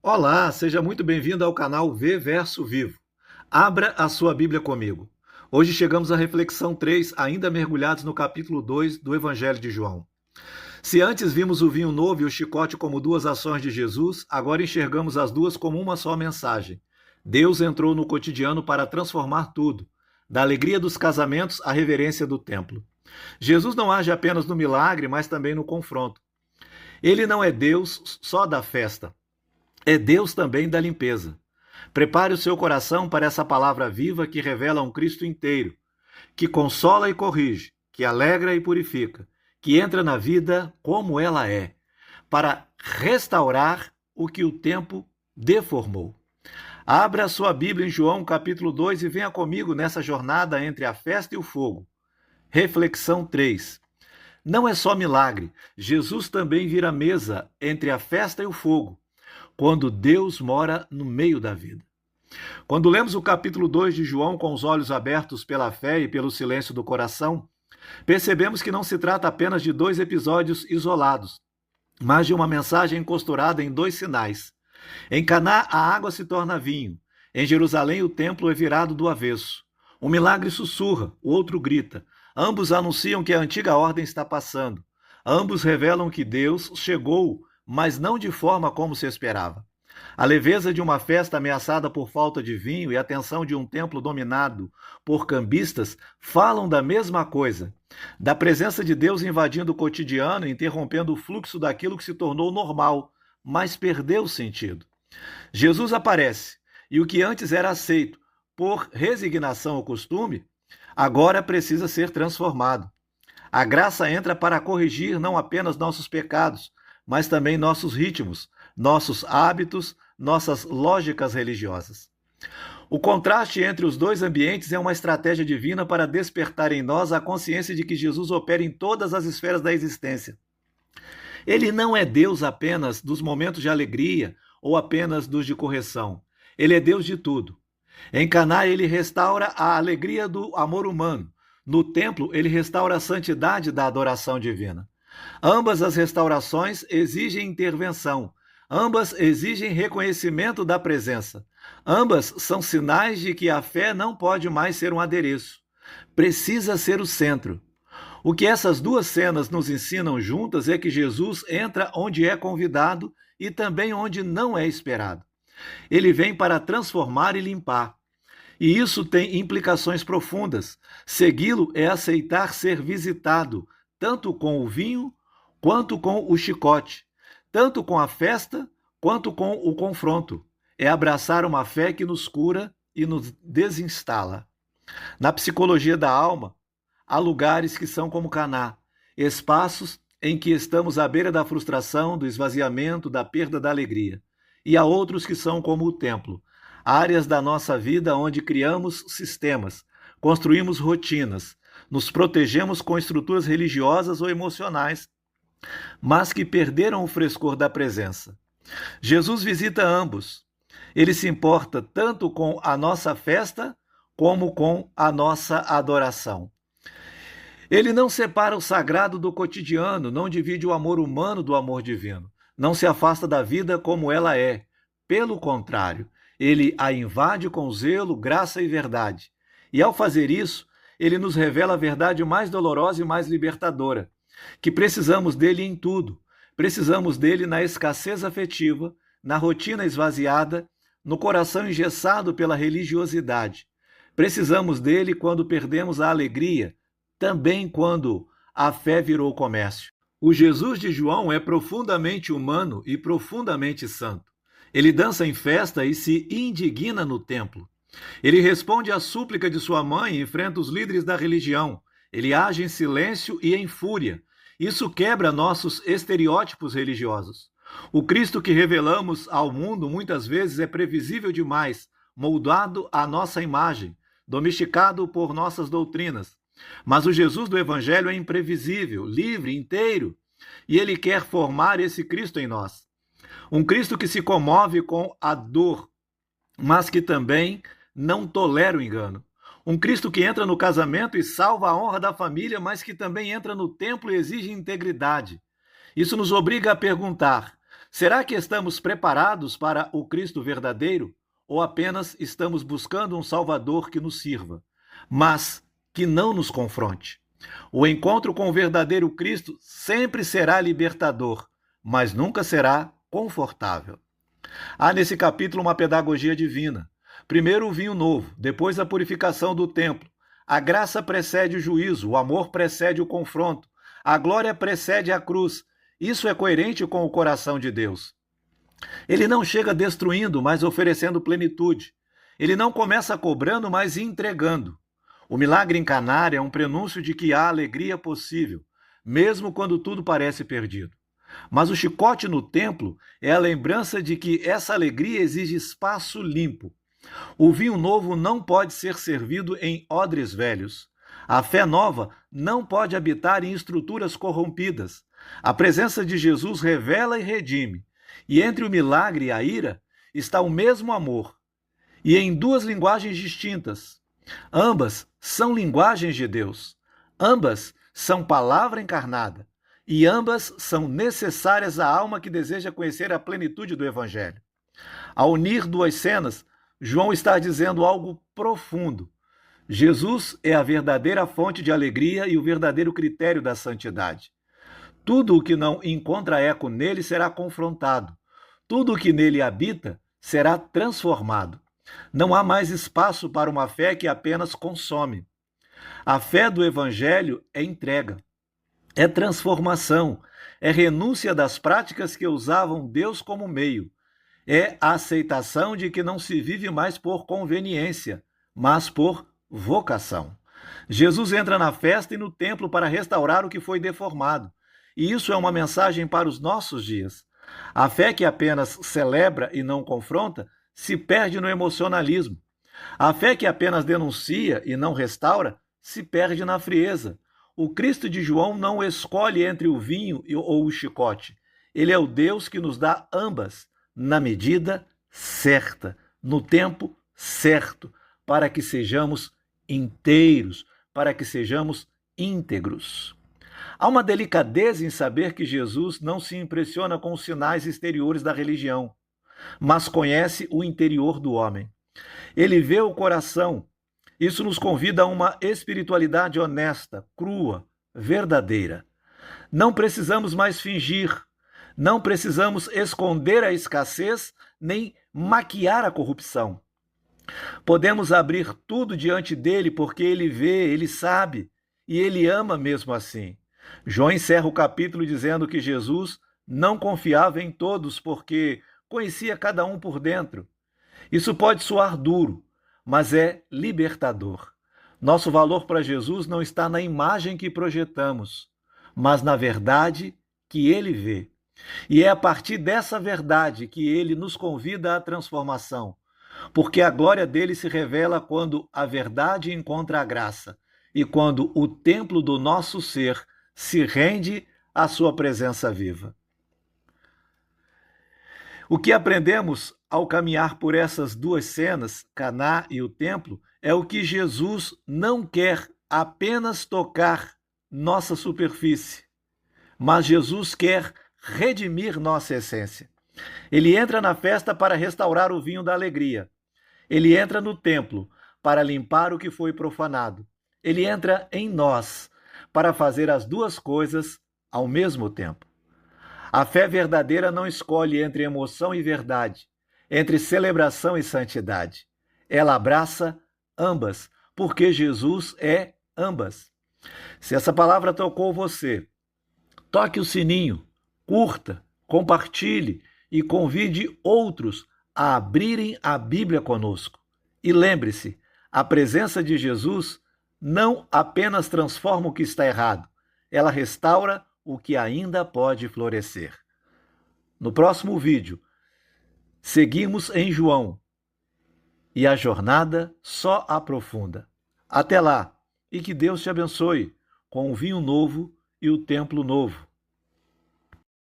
Olá, seja muito bem-vindo ao canal V Verso Vivo. Abra a sua Bíblia comigo. Hoje chegamos à reflexão 3, ainda mergulhados no capítulo 2 do Evangelho de João. Se antes vimos o vinho novo e o chicote como duas ações de Jesus, agora enxergamos as duas como uma só mensagem. Deus entrou no cotidiano para transformar tudo, da alegria dos casamentos à reverência do templo. Jesus não age apenas no milagre, mas também no confronto. Ele não é Deus só da festa, é Deus também da limpeza. Prepare o seu coração para essa palavra viva que revela um Cristo inteiro, que consola e corrige, que alegra e purifica, que entra na vida como ela é, para restaurar o que o tempo deformou. Abra a sua Bíblia em João capítulo 2 e venha comigo nessa jornada entre a festa e o fogo. Reflexão 3. Não é só milagre, Jesus também vira mesa entre a festa e o fogo, quando Deus mora no meio da vida. Quando lemos o capítulo 2 de João com os olhos abertos pela fé e pelo silêncio do coração, percebemos que não se trata apenas de dois episódios isolados, mas de uma mensagem costurada em dois sinais. Em Caná, a água se torna vinho. Em Jerusalém, o templo é virado do avesso. Um milagre sussurra, o outro grita. Ambos anunciam que a antiga ordem está passando. Ambos revelam que Deus chegou, mas não de forma como se esperava. A leveza de uma festa ameaçada por falta de vinho e a tensão de um templo dominado por cambistas falam da mesma coisa, da presença de Deus invadindo o cotidiano e interrompendo o fluxo daquilo que se tornou normal, mas perdeu o sentido. Jesus aparece, e o que antes era aceito por resignação ou costume, agora precisa ser transformado. A graça entra para corrigir não apenas nossos pecados, mas também nossos ritmos, nossos hábitos, nossas lógicas religiosas. O contraste entre os dois ambientes é uma estratégia divina para despertar em nós a consciência de que Jesus opera em todas as esferas da existência. Ele não é Deus apenas dos momentos de alegria ou apenas dos de correção. Ele é Deus de tudo. Em Caná, ele restaura a alegria do amor humano. No templo, ele restaura a santidade da adoração divina. Ambas as restaurações exigem intervenção. Ambas exigem reconhecimento da presença. Ambas são sinais de que a fé não pode mais ser um adereço. Precisa ser o centro. O que essas duas cenas nos ensinam juntas é que Jesus entra onde é convidado e também onde não é esperado. Ele vem para transformar e limpar. E isso tem implicações profundas. Segui-lo é aceitar ser visitado, tanto com o vinho quanto com o chicote, tanto com a festa quanto com o confronto. É abraçar uma fé que nos cura e nos desinstala. Na psicologia da alma, há lugares que são como Caná, espaços em que estamos à beira da frustração, do esvaziamento, da perda da alegria. E há outros que são como o templo, áreas da nossa vida onde criamos sistemas, construímos rotinas, nos protegemos com estruturas religiosas ou emocionais, mas que perderam o frescor da presença. Jesus visita ambos. Ele se importa tanto com a nossa festa como com a nossa adoração. Ele não separa o sagrado do cotidiano, não divide o amor humano do amor divino, não se afasta da vida como ela é. Pelo contrário, ele a invade com zelo, graça e verdade. E ao fazer isso, ele nos revela a verdade mais dolorosa e mais libertadora, que precisamos dele em tudo. Precisamos dele na escassez afetiva, na rotina esvaziada, no coração engessado pela religiosidade. Precisamos dele quando perdemos a alegria, também quando a fé virou comércio. O Jesus de João é profundamente humano e profundamente santo. Ele dança em festa e se indigna no templo. Ele responde à súplica de sua mãe e enfrenta os líderes da religião. Ele age em silêncio e em fúria. Isso quebra nossos estereótipos religiosos. O Cristo que revelamos ao mundo muitas vezes é previsível demais, moldado à nossa imagem, domesticado por nossas doutrinas. Mas o Jesus do Evangelho é imprevisível, livre, inteiro, e ele quer formar esse Cristo em nós. Um Cristo que se comove com a dor, mas que também não tolera o engano. Um Cristo que entra no casamento e salva a honra da família, mas que também entra no templo e exige integridade. Isso nos obriga a perguntar: Será que estamos preparados para o Cristo verdadeiro ou apenas estamos buscando um Salvador que nos sirva, mas que não nos confronte? O encontro com o verdadeiro Cristo sempre será libertador, mas nunca será confortável. Há nesse capítulo uma pedagogia divina. Primeiro o vinho novo, depois a purificação do templo. A graça precede o juízo, o amor precede o confronto, a glória precede a cruz. Isso é coerente com o coração de Deus. Ele não chega destruindo, mas oferecendo plenitude. Ele não começa cobrando, mas entregando. O milagre em Caná é um prenúncio de que há alegria possível, mesmo quando tudo parece perdido. Mas o chicote no templo é a lembrança de que essa alegria exige espaço limpo. O vinho novo não pode ser servido em odres velhos. A fé nova não pode habitar em estruturas corrompidas. A presença de Jesus revela e redime. E entre o milagre e a ira está o mesmo amor. E em duas linguagens distintas. Ambas são linguagens de Deus. Ambas são palavra encarnada. E ambas são necessárias à alma que deseja conhecer a plenitude do Evangelho. Ao unir duas cenas, João está dizendo algo profundo. Jesus é a verdadeira fonte de alegria e o verdadeiro critério da santidade. Tudo o que não encontra eco nele será confrontado. Tudo o que nele habita será transformado. Não há mais espaço para uma fé que apenas consome. A fé do Evangelho é entrega, é transformação, é renúncia das práticas que usavam Deus como meio, é a aceitação de que não se vive mais por conveniência, mas por vocação. Jesus entra na festa e no templo para restaurar o que foi deformado. E isso é uma mensagem para os nossos dias. A fé que apenas celebra e não confronta se perde no emocionalismo. A fé que apenas denuncia e não restaura se perde na frieza. O Cristo de João não escolhe entre o vinho ou o chicote. Ele é o Deus que nos dá ambas, na medida certa, no tempo certo, para que sejamos inteiros, para que sejamos íntegros. Há uma delicadeza em saber que Jesus não se impressiona com os sinais exteriores da religião, mas conhece o interior do homem. Ele vê o coração. Isso nos convida a uma espiritualidade honesta, crua, verdadeira. Não precisamos mais fingir, não precisamos esconder a escassez, nem maquiar a corrupção. Podemos abrir tudo diante dele porque ele vê, ele sabe e ele ama mesmo assim. João encerra o capítulo dizendo que Jesus não confiava em todos porque conhecia cada um por dentro. Isso pode soar duro, mas é libertador. Nosso valor para Jesus não está na imagem que projetamos, mas na verdade que ele vê. E é a partir dessa verdade que ele nos convida à transformação, porque a glória dele se revela quando a verdade encontra a graça e quando o templo do nosso ser se rende à sua presença viva. O que aprendemos ao caminhar por essas duas cenas, Caná e o templo, é o que Jesus não quer apenas tocar nossa superfície, mas Jesus quer redimir nossa essência. Ele entra na festa para restaurar o vinho da alegria. Ele entra no templo para limpar o que foi profanado. Ele entra em nós para fazer as duas coisas ao mesmo tempo. A fé verdadeira não escolhe entre emoção e verdade, entre celebração e santidade. Ela abraça ambas, porque Jesus é ambas. Se essa palavra tocou você, toque o sininho, curta, compartilhe e convide outros a abrirem a Bíblia conosco. E lembre-se, a presença de Jesus não apenas transforma o que está errado, ela restaura o que ainda pode florescer. No próximo vídeo, seguimos em João e a jornada só aprofunda. Até lá, e que Deus te abençoe com o vinho novo e o templo novo.